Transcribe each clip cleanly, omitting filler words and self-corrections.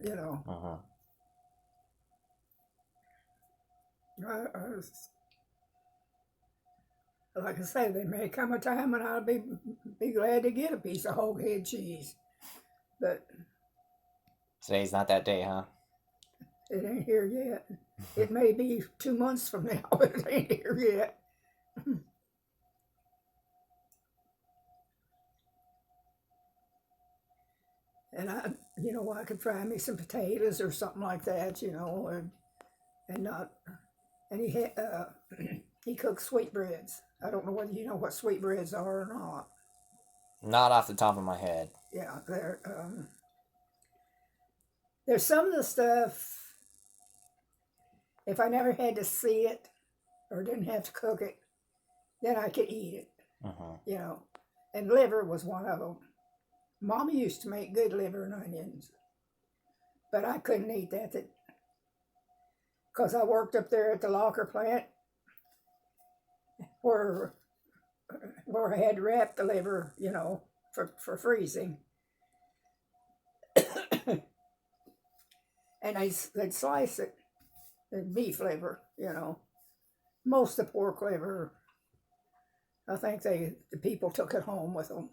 you know. Uh-huh. I like I say, there may come a time when I'll be glad to get a piece of hog head cheese, but Today's not that day, huh? it ain't here yet. It may be 2 months from now, but it ain't here yet. And I could fry me some potatoes or something like that, and not. And he cooks sweetbreads. I don't know whether you know what sweetbreads are or not. Not off the top of my head. Yeah, there's some of the stuff. If I never had to see it or didn't have to cook it, then I could eat it. Uh-huh. And liver was one of them. Mama used to make good liver and onions, but I couldn't eat that because I worked up there at the locker plant where I had to wrap the liver, for freezing. And they'd slice it, the beef liver, Most of the pork liver, I think the people took it home with them,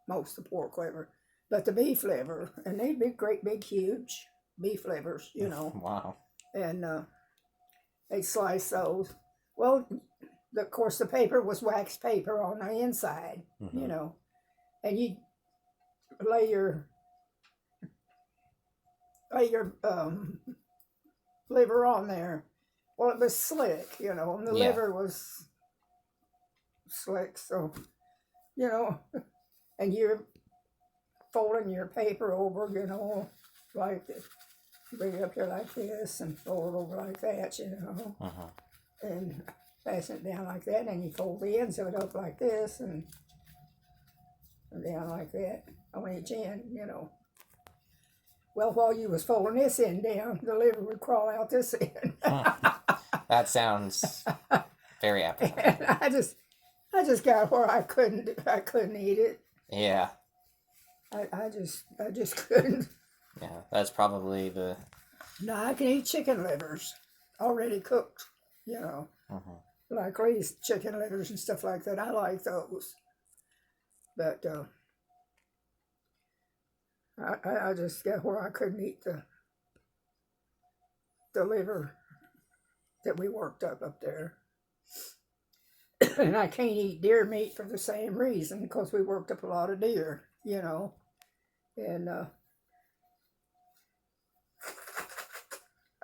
most of the pork liver. But the beef liver, and they'd be great big huge beef livers, Wow. and they'd slice those. Well, of course, the paper was wax paper on the inside, Mm-hmm. And you lay your liver on there. Well, it was slick, and the Yeah. liver was slick, so you know, and you're folding your paper over, like bring it up here like this and fold it over like that, Uh-huh. and fasten it down like that, and then you fold the ends of it up like this and down like that on each end. Well, while you was folding this end down, the liver would crawl out this end. That sounds very appetizing. And I just got where I couldn't eat it. Yeah. I just couldn't. Yeah. That's probably the. No, I can eat chicken livers already cooked, Uh-huh. like Lee's chicken livers and stuff like that. I like those, but I just got where I couldn't eat the liver that we worked up there. And I can't eat deer meat for the same reason, because we worked up a lot of deer, and I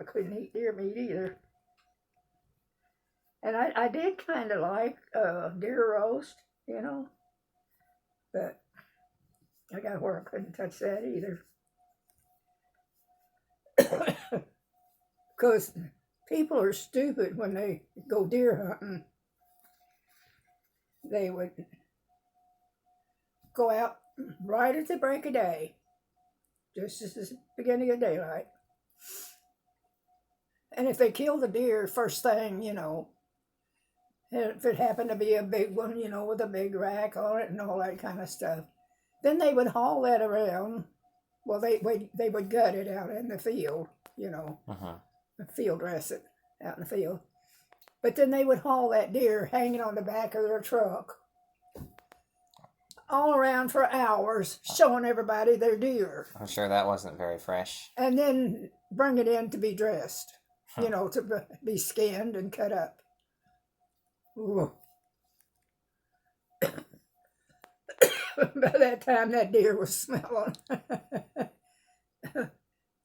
couldn't eat deer meat either. And I did kind of like deer roast, but I got where I couldn't touch that either. Because people are stupid when they go deer hunting. They would go out right at the break of day, just as the beginning of daylight. And if they kill the deer first thing, if it happened to be a big one, with a big rack on it and all that kind of stuff, then they would haul that around. Well, they would gut it out in the field, Uh-huh. field dress it out in the field. But then they would haul that deer hanging on the back of their truck all around for hours, showing everybody their deer. I'm sure that wasn't very fresh. And then bring it in to be dressed, Huh. to be skinned and cut up. Ooh. By that time, that deer was smelling.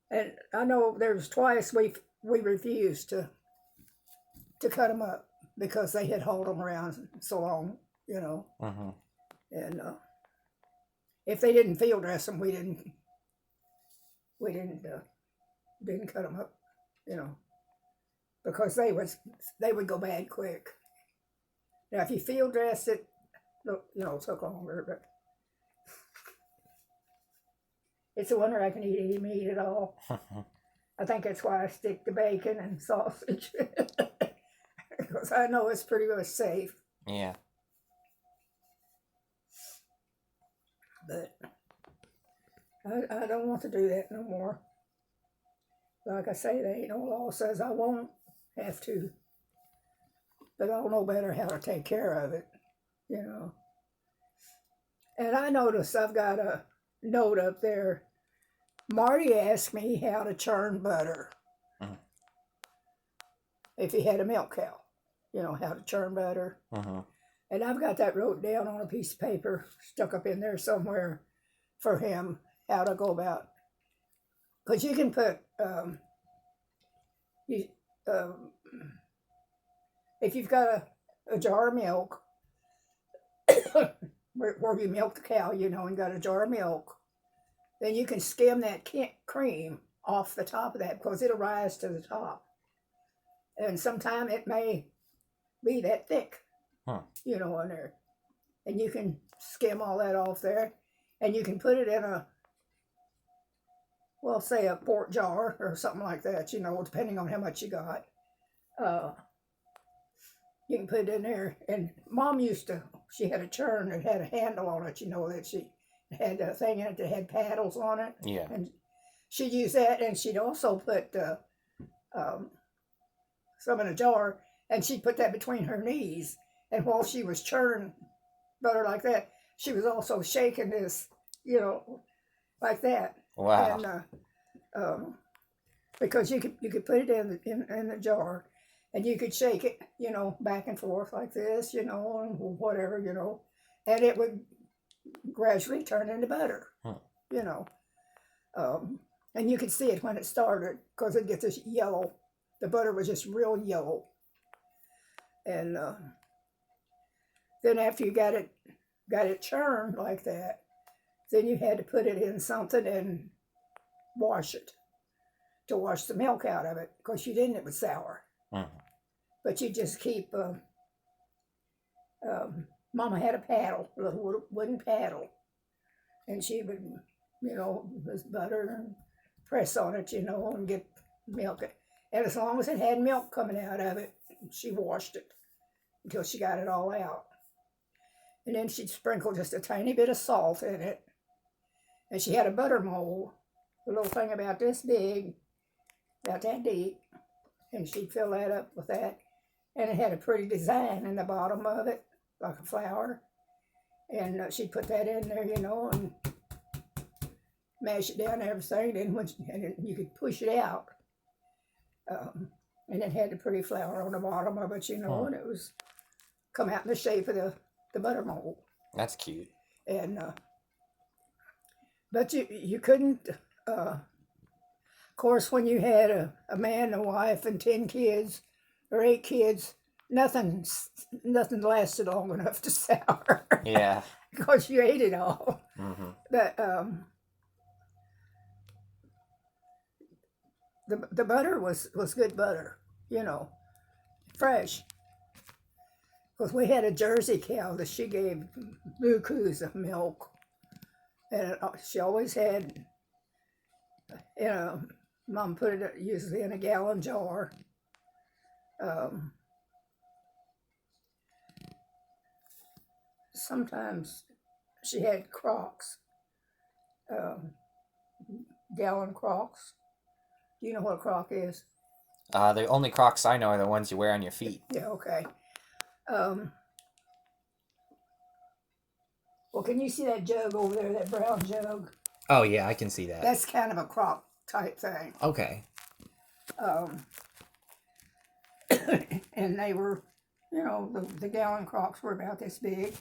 And I know there was twice we refused to cut them up because they had hauled them around so long, Uh-huh. and if they didn't field dress them, we didn't cut them up, because they would go bad quick. Now, if you field dressed it, it took longer, but it's a wonder I can eat any meat at all. I think that's why I stick to bacon and sausage, because I know it's pretty much safe. Yeah. But I don't want to do that no more. like I say, there ain't no law says I won't have to, but I'll know better how to take care of it, you know. And I notice I've got a note up there. Marty asked me how to churn butter. Mhm. If he had a milk cow, you know, how to churn butter. Mhm. And I've got that wrote down on a piece of paper, stuck up in there somewhere for him, how to go about. Because you can put, you, um, if you've got a jar of milk, where you milk the cow, you know, and got a jar of milk, then you can skim that cream off the top of that because it'll rise to the top. And sometime it may be that thick, you know, in there. And you can skim all that off there, and you can put it in a, well, say a quart jar or something like that, you know, depending on how much you got. You can put it in there. And Mom used to, she had a churn that had a handle on it, you know, that she had a thing in it that had paddles on it. Yeah. And she'd use that, and she'd also put some in a jar, and she'd put that between her knees. And while she was churning butter like that, she was also shaking this, you know, like that. Wow. And because you could put it in the jar, and you could shake it, you know, back and forth like this, you know, and whatever, you know, and it would gradually turn into butter, you know. And you could see it when it started because it gets this yellow. The butter was just real yellow. And then after you got it churned like that, then you had to put it in something and wash it to wash the milk out of it because you didn't, it was sour. But you just keep, Mama had a paddle, a little wooden paddle, and she would, you know, this butter and press on it, you know, and get milk. And as long as it had milk coming out of it, she washed it until she got it all out. And then she'd sprinkle just a tiny bit of salt in it. And she had a butter mold, a little thing about this big, about that deep. And she'd fill that up with that. And it had a pretty design in the bottom of it, like a flower. And she'd put that in there, you know, and mash it down and everything. And you could push it out. And it had a pretty flower on the bottom of it, you know, and it was come out in the shape of the butter mold. That's cute. And but you couldn't. Of course, when you had a man, a wife, and 10 kids or 8 kids, nothing lasted long enough to sour. Yeah. Because you ate it all. But the butter was good butter, you know, fresh. Because we had a Jersey cow that she gave bukus of milk. And she always had, you know, Mom put it usually in a gallon jar. Sometimes she had crocks, gallon crocks. Do you know what a crock is? The only Crocs I know are the ones you wear on your feet. Yeah, okay. Well, can you see that jug over there, that brown jug? Oh, yeah, I can see that. That's kind of a crock type thing. Okay. And they were, you know, the gallon crocks were about this big.